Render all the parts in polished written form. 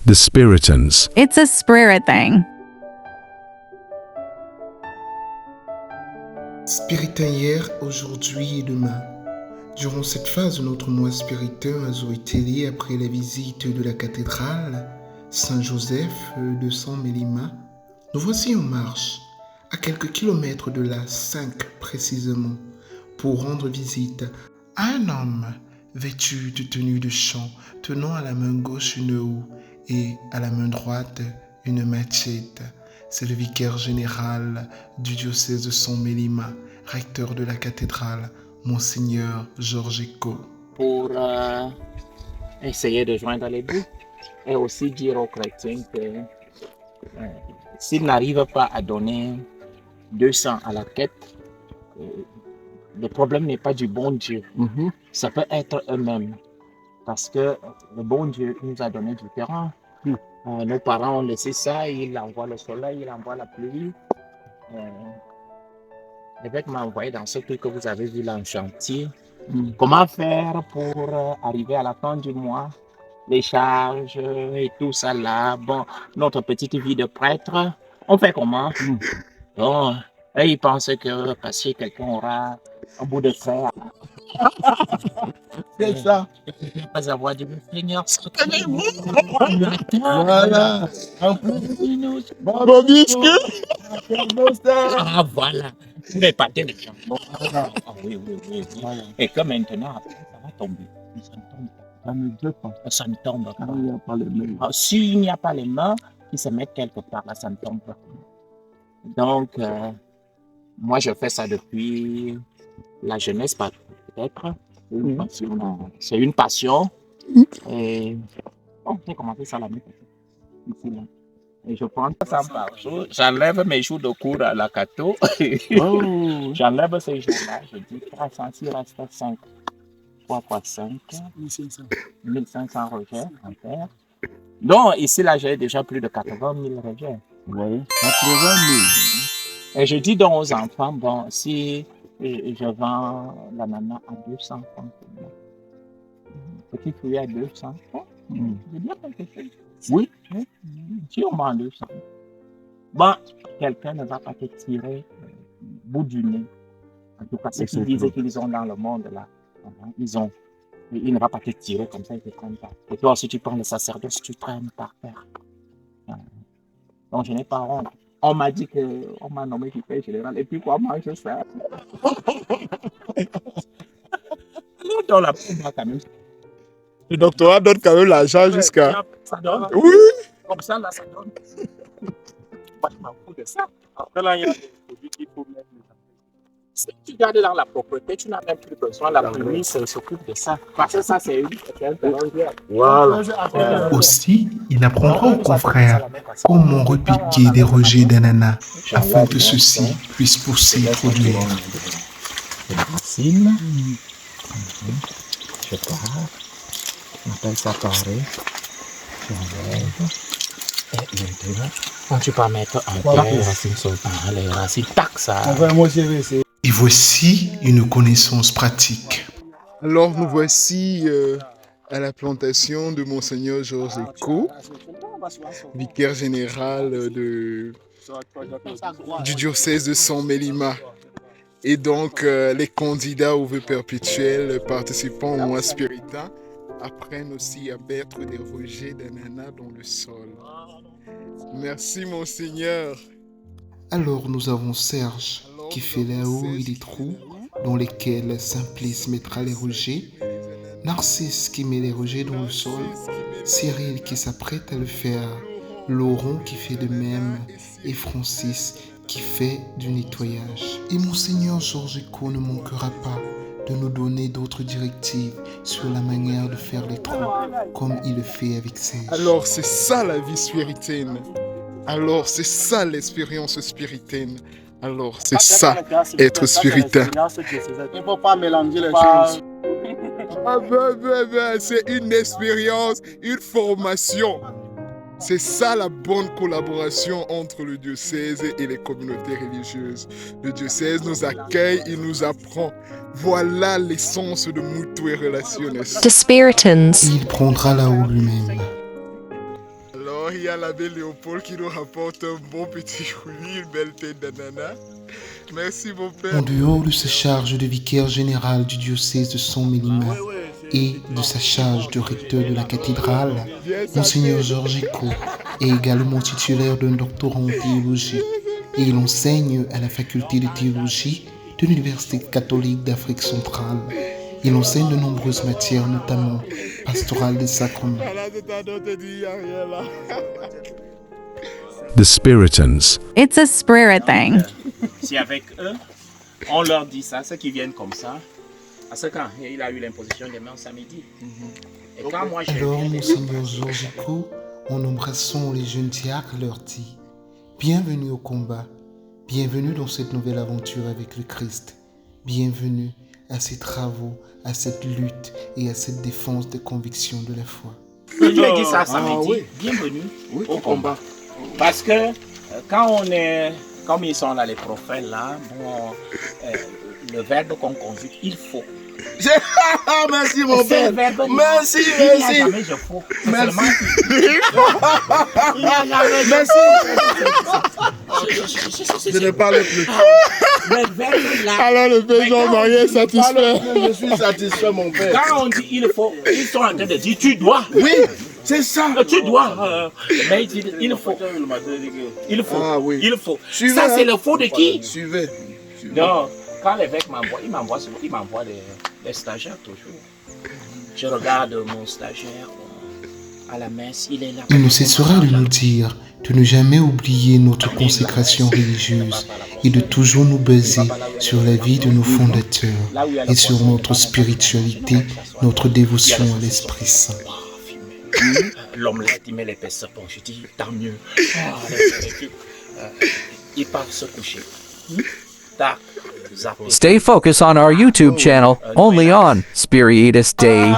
The Spiritans. It's a spirit thing. Spiritain hier, aujourd'hui et demain. Durant cette phase de notre mois spiritain à Zoétélé, après la visite de la cathédrale Saint-Joseph de San Mélima, nous voici en marche, à quelques kilomètres de là, 5 précisément, pour rendre visite à un homme vêtu de tenue de chant, tenant à la main gauche une houe et à la main droite une machette. C'est le vicaire général du diocèse de San Mélima, recteur de la cathédrale, Monseigneur Georges Eco. Pour essayer de joindre les bouts et aussi dire aux chrétiens que s'ils n'arrivent pas à donner 200 à la quête, le problème n'est pas du bon Dieu. Ça peut être eux-mêmes. Parce que le bon Dieu nous a donné du terrain. Nos parents ont laissé ça, il envoie le soleil, il envoie la pluie. L'évêque m'a envoyé dans ce truc que vous avez vu là en chantier. Comment faire pour arriver à la fin du mois, les charges et tout ça là. Bon, notre petite vie de prêtre, on fait comment? Bon, et ils pensent que parce que quelqu'un aura un bout de fer. C'est ça. Pas avoir dit, Seigneur, soutenez-moi. Voilà. En plus, Bon biscuit. Ah, voilà. Vous n'avez pas de gens. Ah, oui. Et que maintenant, après, ça va tomber. Ça ne tombe pas. ça ne plaît pas. Ça ne tombe pas. Il n'y a pas les mains. S'il n'y a pas les mains, ils se mettent quelque part, là, ça ne tombe pas. Donc, moi, je fais ça depuis la jeunesse, peut-être. C'est une passion. Et bon, j'ai commencé ça l'année passée. Ici, là. Et je prends ça par jour. J'enlève mes jours de cours à la Cato. J'enlève ces jours-là. Je dis 300, s'il reste 5. 3 fois 5. 1500 rejets en terre. Donc, ici, là, j'ai déjà plus de 80 000 rejets. Oui, 80 000. Et je dis donc aux enfants, bon, si je vends la nana à 200 francs, petit fruit à 200 francs, je veux dire quelque chose. Oui. Si on vend 200, bon, quelqu'un ne va pas te tirer bout du nez. En tout cas, ceux qui disent qu'ils ont dans le monde, là, il ne va pas te tirer comme ça, il ne te prenne pas. Et toi, si tu prends le sacerdoce, tu traînes par terre. Donc, je n'ai pas honte. On m'a dit qu'on m'a nommé vicaire général. Et puis, comment je fais? Dans la première quand même. Le doctorat donne quand même l'argent jusqu'à. Ça donne. Oui. Comme ça, là, ça donne. Moi, je m'en fous de ça. Après, là, il y a des produits qu'il faut mettre. Si tu gardes dans la propreté, tu n'as même plus besoin. La pluie s'occupe de ça. Parce que ça, c'est un terrain. Voilà. Aussi, il apprendra aux confrères comment repiquer des rejets d'ananas afin que ceux-ci puissent pousser et produire. Les racines. Je pars. On appelle ça carré. J'enlève. Et maintenant, quand tu peux mettre un tas, les racines sont les racines, tac, ça. Et voici une connaissance pratique. Alors, nous voici à la plantation de Monseigneur Georges Eco, vicaire général du diocèse de San Mélima. Et donc, les candidats au vœu perpétuel participant au mois spiritain apprennent aussi à mettre des rejets d'ananas dans le sol. Merci, Monseigneur. Alors nous avons Serge qui fait la houe et les trous dans lesquels Simplice mettra les rejets, Narcisse qui met les rejets dans le sol, Cyril qui s'apprête à le faire, Laurent qui fait de même et Francis qui fait du nettoyage. Et Monseigneur Georges Eco ne manquera pas de nous donner d'autres directives sur la manière de faire les trous, comme il le fait avec Serge. Alors, c'est ça la vie spiritaine. Alors, c'est ça l'expérience spiritaine. Alors, c'est ça, être spiritain. Il ne faut pas mélanger les choses. C'est une expérience, une formation. C'est ça la bonne collaboration entre le diocèse et les communautés religieuses. Le diocèse nous accueille, il nous apprend. Voilà l'essence de Mutuae Relationes. The Spiritans. Et il prendra la houe lui-même. Alors, il y a l'abbé Léopold qui nous rapporte un bon petit fruit, une belle tête d'ananas. Merci, mon père. En dehors de sa charge de vicaire général du diocèse de Saint-Mélima et de sa charge de recteur de la cathédrale, Monseigneur Georges Eco est également titulaire d'un doctorat en théologie et il enseigne à la faculté de théologie de l'Université catholique d'Afrique centrale. Il enseigne de nombreuses matières, notamment pastorale des sacrements. The Spiritans. It's a spirit thing. Si avec eux, on leur dit ça, ceux qui viennent comme ça, à ce quand il a eu l'imposition des mains samedi. Et quand moi j'ai Alors, Monseigneur Georges Eco, en embrassant les jeunes diacres, leur dit « Bienvenue au combat, bienvenue dans cette nouvelle aventure avec le Christ, bienvenue à ces travaux, à cette lutte et à cette défense des convictions de la foi. » Je lui ai dit ça samedi, bienvenue au combat. Parce que quand on est, comme ils sont là, les prophètes là, bon, le verbe qu'on conjugue, il faut. Merci mon père. Merci, merci. Jamais je faut. Merci. Merci. Je ne parle plus. Le verbe là. Alors le père Jean-Marie est satisfait. Je suis satisfait mon père. Quand on dit il faut, ils sont en train de dire tu dois. Oui, c'est ça. Tu dois. Mais il faut. Il faut. Ah, oui. Il faut. Suivez, Ça c'est le faux de qui? Suivez. Non. Quand l'évêque m'envoie, il m'envoie des stagiaires toujours. Je regarde mon stagiaire à la messe, il est là. Il ne cessera de nous dire de ne jamais oublier notre consécration religieuse et de toujours nous baser sur la vie de nos fondateurs et sur notre spiritualité, notre dévotion à l'Esprit Saint. L'omelette, il met l'épaisseur. Bon, je dis, tant mieux. Il part se coucher. Tac. Stay focused on our YouTube channel, only on Spiritus Day.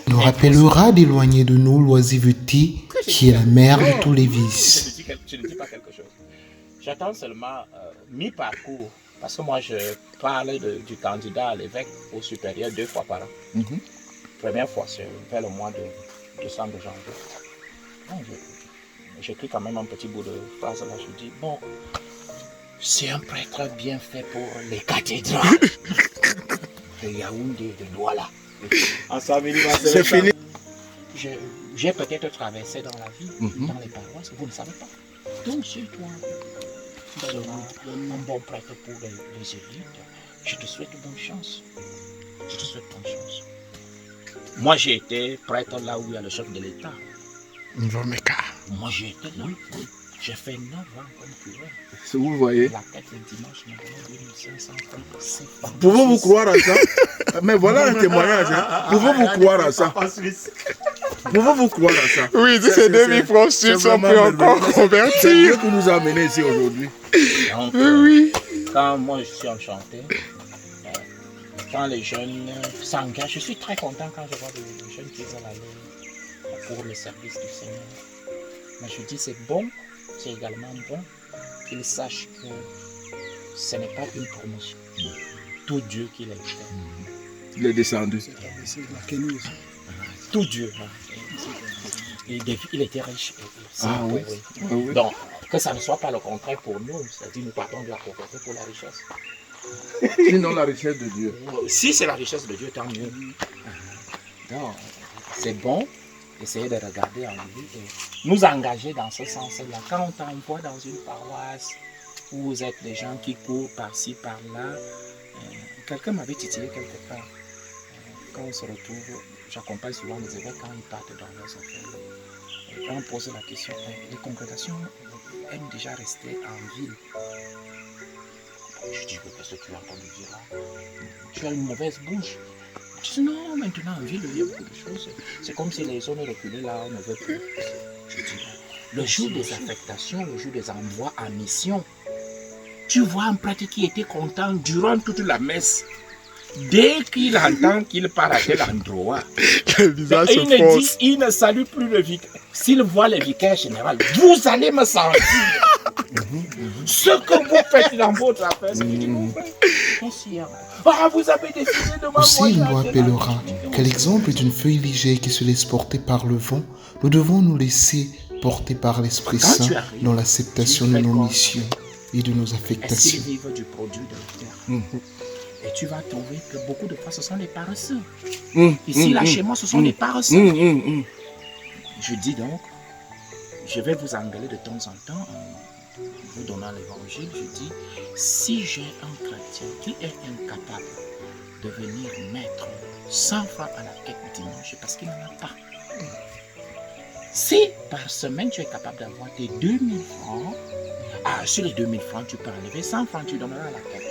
Nous rappellera d'éloigner de nous l'oisiveté qui est la mère de tous les vices. Je ne dis pas quelque chose. J'attends seulement mi-parcours, parce que moi je parle du candidat à l'évêque au supérieur 2 fois par an. Première fois, c'est vers le mois de décembre, janvier. Bon, j'écris quand même un petit bout de phrase là, je dis, bon, c'est un prêtre bien fait pour les cathédrales de Yaoundé, de Douala. C'est fini. J'ai peut-être traversé dans la vie, dans les paroisses, vous ne savez pas. Donc si toi, tu seras un bon prêtre pour les élites, je te souhaite bonne chance. Je te souhaite bonne chance. Moi j'ai été prêtre là où il y a le chef de l'État. Moi j'ai été là. J'ai fait 9 ans comme curé. Vous voyez. La tête le dimanche, maintenant 2500 francs. Pouvez-vous croire à ça? Mais voilà un témoignage. Hein. Pouvez-vous croire à ça? Pouvez-vous croire à ça? Oui, ces 2000 francs suisses, on peut encore convertir. C'est Dieu qui nous a amenés ici aujourd'hui. Donc, Oui. quand moi je suis enchanté, quand les jeunes s'engagent, je suis très content quand je vois des jeunes qui veulent aller pour le service du Seigneur. Mais je dis c'est bon, c'est également bon qu'ils sachent que ce n'est pas une promotion. Tout Dieu qui l'a fait. Il est descendu. Tout Dieu. Il était riche. Ah oui. Ah oui. Donc, que ça ne soit pas le contraire pour nous, c'est-à-dire nous partons de la pauvreté pour la richesse. Sinon la richesse de Dieu. Si c'est la richesse de Dieu, tant mieux. Donc, c'est bon d'essayer de regarder en lui et nous engager dans ce sens-là. Quand on t'envoie dans une paroisse où vous êtes des gens qui courent par-ci, par-là, quelqu'un m'avait titillé quelque part. Quand on se retrouve, j'accompagne souvent les évêques quand ils partent dans leurs affaires. Et quand on pose la question, les congrégations aiment déjà rester en ville. Je dis, qu'est-ce que tu as entendu dire là? Tu as une mauvaise bouche. Je dis, non, maintenant en ville, il y a beaucoup de choses. C'est comme si les zones reculées là, on ne veut plus. Je dis, le jour des affectations, le jour des envois en mission, tu vois un prêtre qui était content durant toute la messe. Dès qu'il entend qu'il part à tel endroit, il ne salue plus le vicaire. S'il voit le vicaire général, vous allez me sentir. Ce que vous faites dans votre affaire, c'est que vous faites. Ah, vous avez décidé de Aussi, il nous m'envoyer. rappellera qu'à l'exemple d'une feuille légère qui se laisse porter par le vent, nous devons nous laisser portés par l'Esprit Quand Saint tu arrives, dans l'acceptation tu de fais nos quoi? missions et de nos Est-ce affectations. qu'ils vivent du produit de la terre? Et tu vas trouver que beaucoup de fois, ce sont des paresseux. Ici, là, chez moi, ce sont des paresseux. Je dis donc, je vais vous engueuler de temps en temps en vous donnant l'évangile. Je dis, si j'ai un chrétien qui est incapable de venir mettre 100 francs à la quête dimanche parce qu'il n'en a pas. Si par semaine tu es capable d'avoir tes 2000 francs, sur les 2000 francs, tu peux enlever 100 francs, tu donneras à la quête.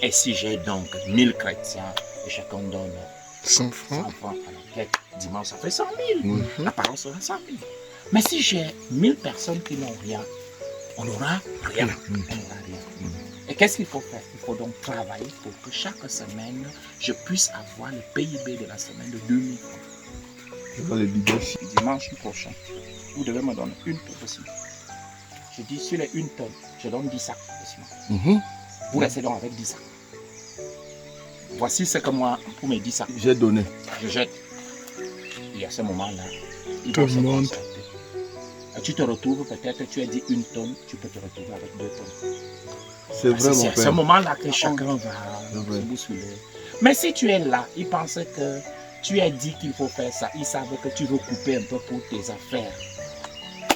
Et si j'ai donc 1000 chrétiens et chacun donne 100 100 francs. francs à la quête, dimanche ça fait 100 000. La parole sera 100 000. Mais si j'ai 1000 personnes qui n'ont rien, on n'aura rien. On n'aura rien. Et qu'est-ce qu'il faut faire? Il faut donc travailler pour que chaque semaine, je puisse avoir le PIB de la semaine de 2000 francs. Dimanche prochain, vous devez me donner une tonne de ciment. Je dis sur les une tonne, je donne 10 sacs de ciment. Vous restez donc avec 10 sacs. Voici ce que moi, pour mes 10 sacs, J'ai donné. je jette. Et à ce moment-là, ils Tout vont le se monde. concerter. Et tu te retrouves peut-être, tu as dit une tonne, tu peux te retrouver avec 2 tonnes. C'est vrai, C'est mon à ce père. moment-là que chacun va C'est vrai. se bousculer. Mais si tu es là, ils pensent que tu as dit qu'il faut faire ça. Ils savent que tu veux couper un peu pour tes affaires.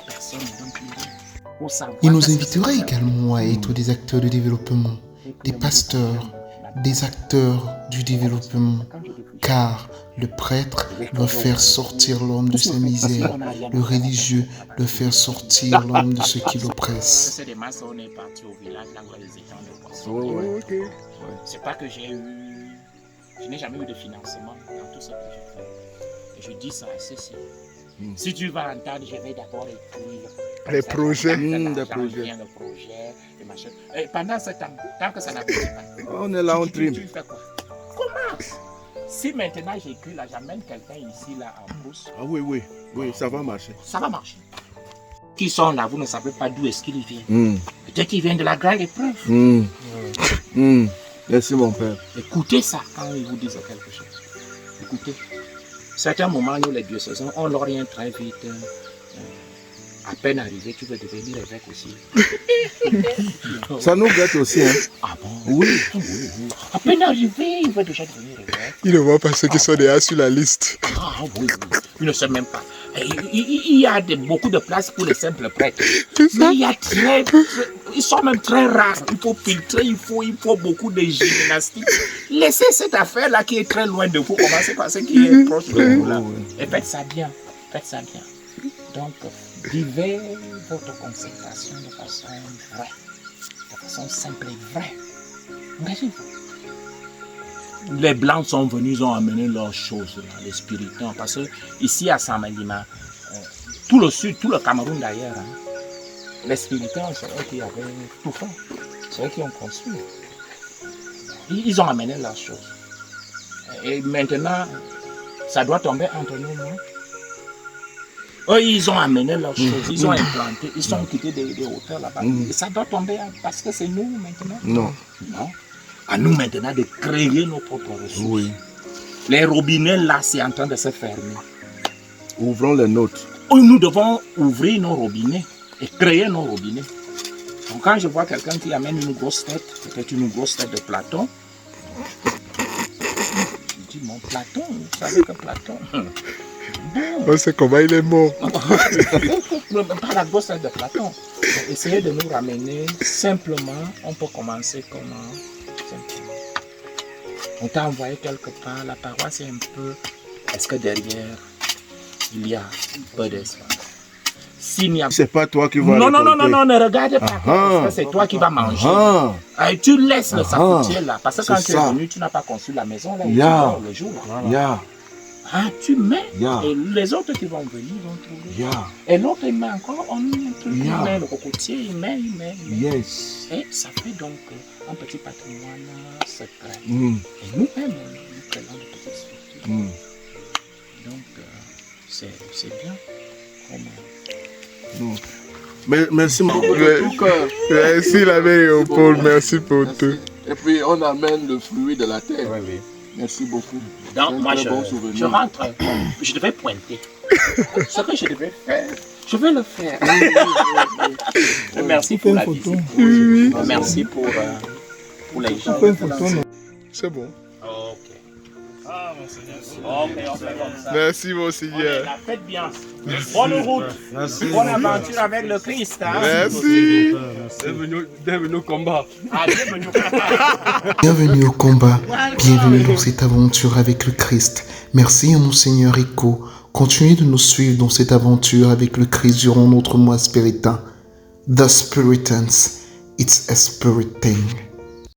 Personne ne donne plus rien. Pour savoir Il nous que c'est inviterait ça. également à être des acteurs de développement, des pasteurs, des acteurs du développement, car le prêtre doit faire sortir l'homme de sa misère, le religieux doit faire sortir l'homme de ce qui l'oppresse. C'est des masses, on est parti au village, là où les étangs de poissons. Ouais. Ok. C'est pas que je n'ai jamais eu de financement dans tout ce que je fais. Et je dis ça à ceci. Si tu vas entendre, je vais d'abord écrire. Les projets. Des projets. Le projet, les machins. Et pendant ce temps, tant que ça n'aboutit pas, On est là, on tu trime. fais quoi? Comment? Si maintenant j'écris là, j'amène quelqu'un ici là en brousse, Ah oui, ça va marcher. ça va marcher. Qui sont là, vous ne savez pas d'où est-ce qu'ils viennent. Peut-être qu'ils viennent de la grande épreuve. Merci, mon père. Écoutez ça quand ils vous disent quelque chose. Écoutez. Certains moments, nous les diocésains, on l'oriente très vite. À peine arrivé, tu veux devenir évêque aussi. Ça nous gâte aussi, hein. Ah bon? Oui. À peine arrivé, il veut déjà devenir évêque. Il ne voit pas ceux qui sont déjà sur la liste. Ah oui. Il ne sait même pas. Il y a beaucoup de places pour les simples prêtres. Mais il y a ils sont même très rares. Il faut filtrer, il faut beaucoup de gymnastique. Laissez cette affaire-là qui est très loin de vous. Commencez par ce qui est proche de vous là. Et faites ça bien. Faites ça bien. Donc, vivez votre consécration de façon vraie. De façon simple et vraie. Engagez-vous. Les Blancs sont venus, ils ont amené leurs choses, là, les spiritans. Parce que ici à Samalima, tout le sud, tout le Cameroun d'ailleurs, les spiritans, c'est eux qui avaient tout fait. C'est eux qui ont construit. Ils ont amené leurs choses. Et maintenant, ça doit tomber entre nous, non? Eux, ils ont amené leurs choses, ils ont implanté, ils sont quittés des hauteurs là-bas. Et ça doit tomber parce que c'est nous maintenant. Non. Non. À nous maintenant de créer nos propres ressources. Oui. Les robinets là, c'est en train de se fermer. Ouvrons les nôtres. Nous devons ouvrir nos robinets et créer nos robinets. Donc quand je vois quelqu'un qui amène une grosse tête, peut-être une grosse tête de Platon, je dis, mon Platon, vous savez que Platon... On sait comment il est mort. Pas la grosse tête de Platon. Donc, essayez de nous ramener simplement, on peut commencer comment? Simplement. On t'a envoyé quelque part, la paroisse est un peu... Est-ce que derrière, il y a peu d'espace? S'il n'y a... C'est pas toi qui vas Non, récolter. ne regarde pas. Ah. Parce que c'est toi qui vas manger. Ah, Et tu laisses le sacoutier là. Parce que quand C'est tu es ça. venu, tu n'as pas construit la maison là. Et Yeah. tu dors le jour. ya, Tu mets. Yeah. Et les autres qui vont venir vont trouver. ya, Et l'autre, il met encore. On met un truc. Yeah. Il met le cocotier. Il met. yes. Et ça fait donc un petit patrimoine secret. Et Mm, nous-mêmes, nous créons de petites structures. mm. Donc, c'est bien. Vraiment. Merci, mon Ouais. Merci l'abbé Léopold, merci pour tout. Et puis on amène le fruit de la terre. Merci beaucoup. Donc, moi, très bon je souvenir. rentre, je devais pointer. Ce que je devais faire, je vais le faire. Merci pour la visite. Merci pour les gens. C'est bon. Ok. Ok, on fait comme ça. Merci, Monseigneur. Faites bien. Bonne route. Bonne aventure avec le Christ. Hein? Merci. Bienvenue au combat. Ah, bienvenue. Bienvenue au combat, bienvenue dans cette aventure avec le Christ. Merci à Monseigneur Echo. Continuez de nous suivre dans cette aventure avec le Christ durant notre mois spiritain. The Spiritans, it's a spirit thing.